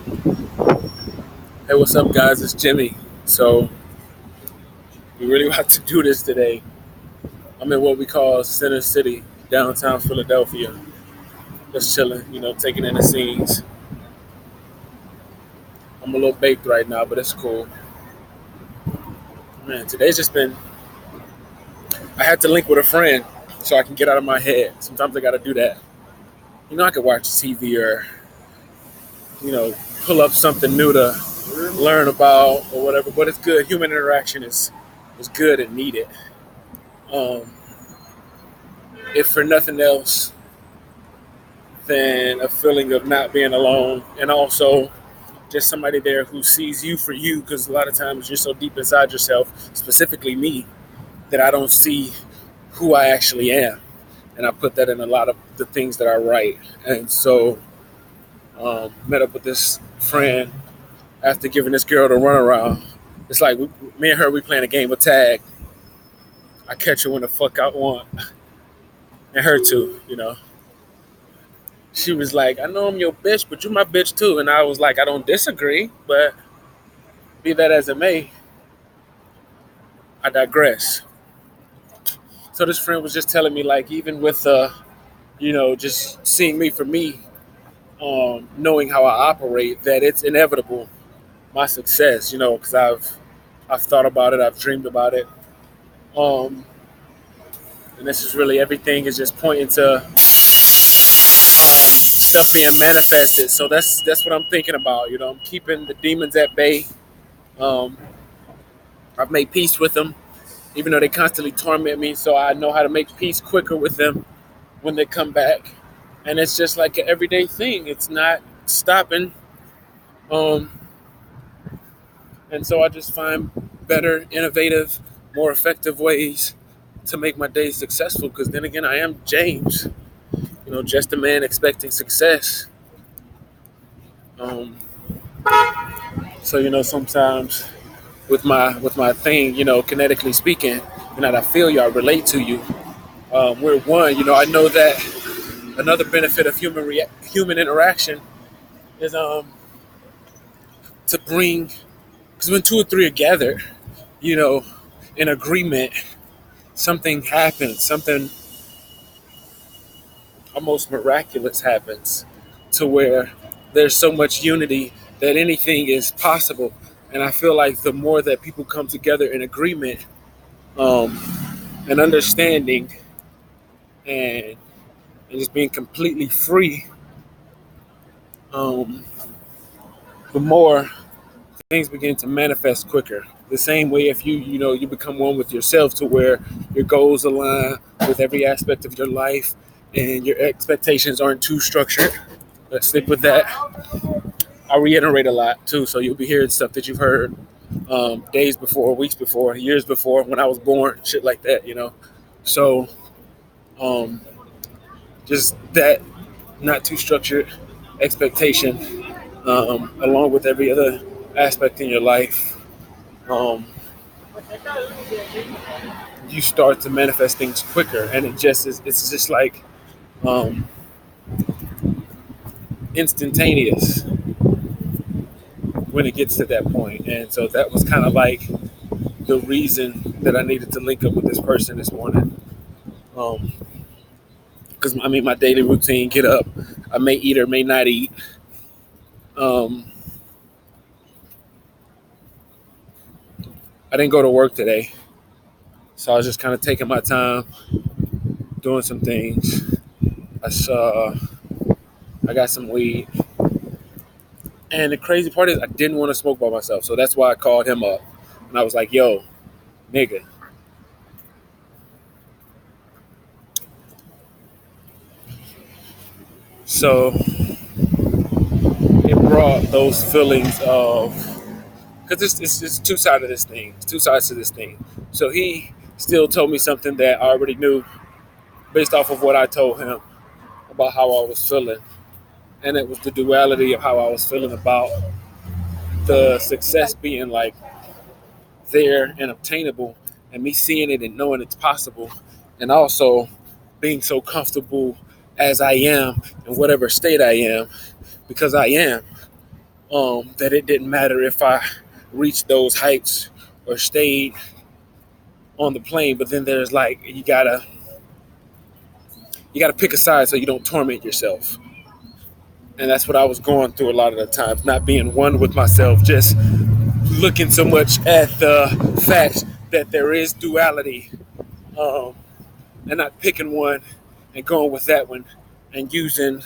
Hey, what's up, guys? It's Jimmy. So, we really about to do this today. I'm in what we call Center City, downtown Philadelphia. Just chilling, taking in the scenes. I'm a little baked right now, but it's cool. Man, today's just been. I had to link with a friend so I can get out of my head. Sometimes I got to do that. I could watch TV or, pull up something new to learn about or whatever, but it's good. Human interaction is good and needed. Um, if for nothing else, than a feeling of not being alone, and also just somebody there who sees you for you, because a lot of times you're so deep inside yourself, specifically me, that I don't see who I actually am, and I put that in a lot of the things that I write. And so met up with this friend after giving this girl the runaround. It's like me and her, we playing a game of tag. I catch her when the fuck I want, and her too. She was like, I know I'm your bitch, but you my bitch too. And I was like, I don't disagree, but be that as it may, I digress. So this friend was just telling me, like, even with, just seeing me for me, knowing how I operate, that it's inevitable, my success, because I've thought about it, I've dreamed about it. Um, and this is really everything is just pointing to stuff being manifested. So that's what I'm thinking about. I'm keeping the demons at bay. Um, I've made peace with them, even though they constantly torment me. So I know how to make peace quicker with them when they come back. And it's just like an everyday thing. It's not stopping. Um, and so I just find better, innovative, more effective ways to make my days successful. Because then again, I am James, just a man expecting success. Um, so sometimes with my thing, kinetically speaking, that I feel you, I relate to you. We're one. I know that another benefit of human interaction is to bring, because when two or three are gathered, you know, in agreement, something happens, something almost miraculous happens, to where there's so much unity that anything is possible. And I feel like the more that people come together in agreement, um, and understanding, and and just being completely free, um, the more things begin to manifest quicker. The same way, if you become one with yourself, to where your goals align with every aspect of your life, and your expectations aren't too structured. Let's stick with that. I reiterate a lot too, so you'll be hearing stuff that you've heard days before, weeks before, years before, when I was born, shit like that. So um, just that not too structured expectation, along with every other aspect in your life, um, you start to manifest things quicker, and it's just like um, instantaneous when it gets to that point. And so that was kind of like the reason that I needed to link up with this person this morning. Because my daily routine: get up, I may eat or may not eat. Um, I didn't go to work today, so I was just kind of taking my time, doing some things. I got some weed, and the crazy part is I didn't want to smoke by myself, so that's why I called him up, and I was like, "Yo, nigga." So it brought those feelings of, because it's two sides of this thing. It's two sides to this thing. So he still told me something that I already knew based off of what I told him about how I was feeling, and it was the duality of how I was feeling about the success being like there and obtainable, and me seeing it and knowing it's possible, and also being so comfortable as I am in whatever state I am, because I am. that it didn't matter if I reached those heights or stayed on the plane. But then there's like you gotta pick a side so you don't torment yourself. And that's what I was going through a lot of the times, not being one with myself, just looking so much at the fact that there is duality, um, and not picking one and going with that one and using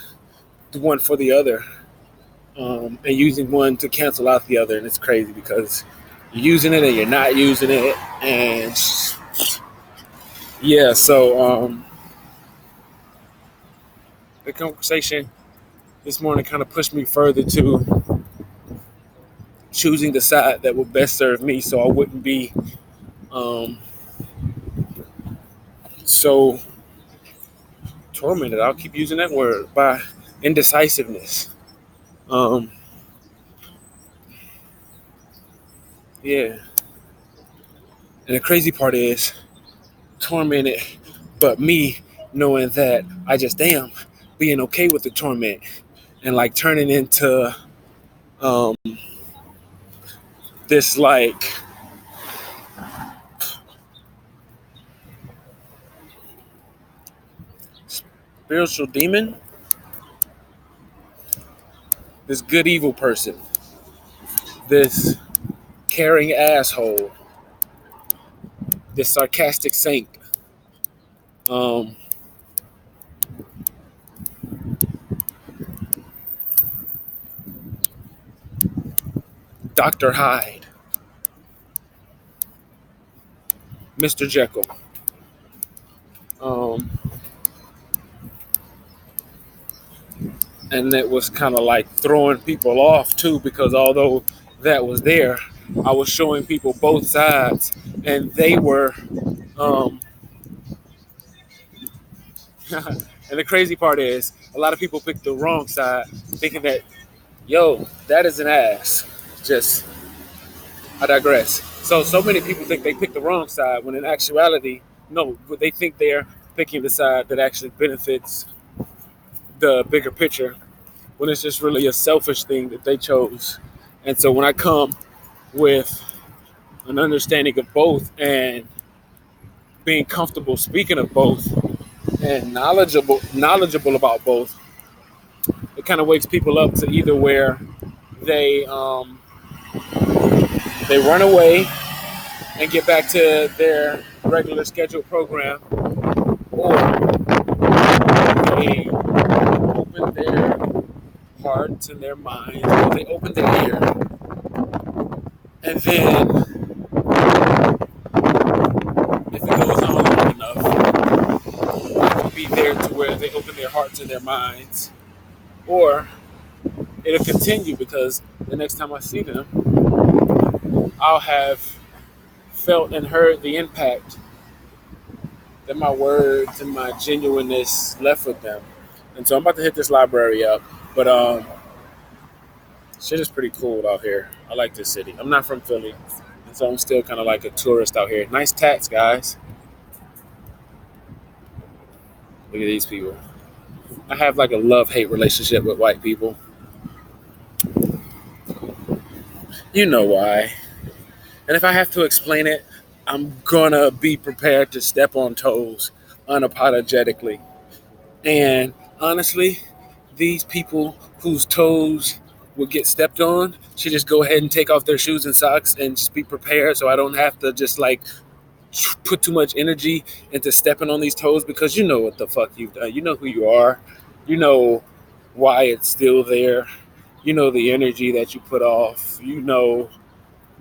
the one for the other, and using one to cancel out the other. And it's crazy because you're using it and you're not using it. And yeah, so the conversation this morning kind of pushed me further to choosing the side that will best serve me so I wouldn't be um, so tormented. I'll keep using that word, by indecisiveness. Um, yeah. And the crazy part is tormented, but me knowing that I just am being okay with the torment and like turning into um, this like spiritual demon, this good evil person, this caring asshole, this sarcastic saint, um, Dr. Hyde, Mr. Jekyll. Um, and it was kind of like throwing people off too, because although that was there, I was showing people both sides, and they were um, and the crazy part is a lot of people pick the wrong side thinking that, yo, that is an ass. Just, I digress. So many people think they pick the wrong side when in actuality, no, they think they're picking the side that actually benefits the bigger picture, when it's just really a selfish thing that they chose. And so when I come with an understanding of both and being comfortable speaking of both and knowledgeable about both, it kind of wakes people up to either where they they run away and get back to their regular scheduled program, or they open their hearts and their minds, or they open their ear, and then if it goes on long enough, it will be there to where they open their hearts and their minds, or it'll continue because the next time I see them, I'll have felt and heard the impact that my words and my genuineness left with them. And so I'm about to hit this library up, but shit is pretty cool out here. I like this city. I'm not from Philly, and so I'm still kind of like a tourist out here. Nice tats, guys. Look at these people. I have like a love-hate relationship with white people. You know why. And if I have to explain it, I'm gonna be prepared to step on toes unapologetically. And honestly, these people whose toes will get stepped on should just go ahead and take off their shoes and socks and just be prepared, so I don't have to just like put too much energy into stepping on these toes, because you know what the fuck you've done. You know who you are. You know why it's still there. You know the energy that you put off. You know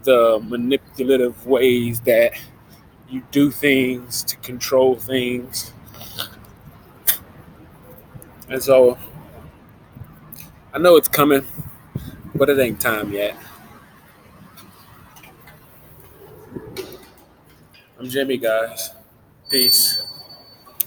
the manipulative ways that you do things to control things. And so I know it's coming, but it ain't time yet. I'm Jimmy, guys. Peace.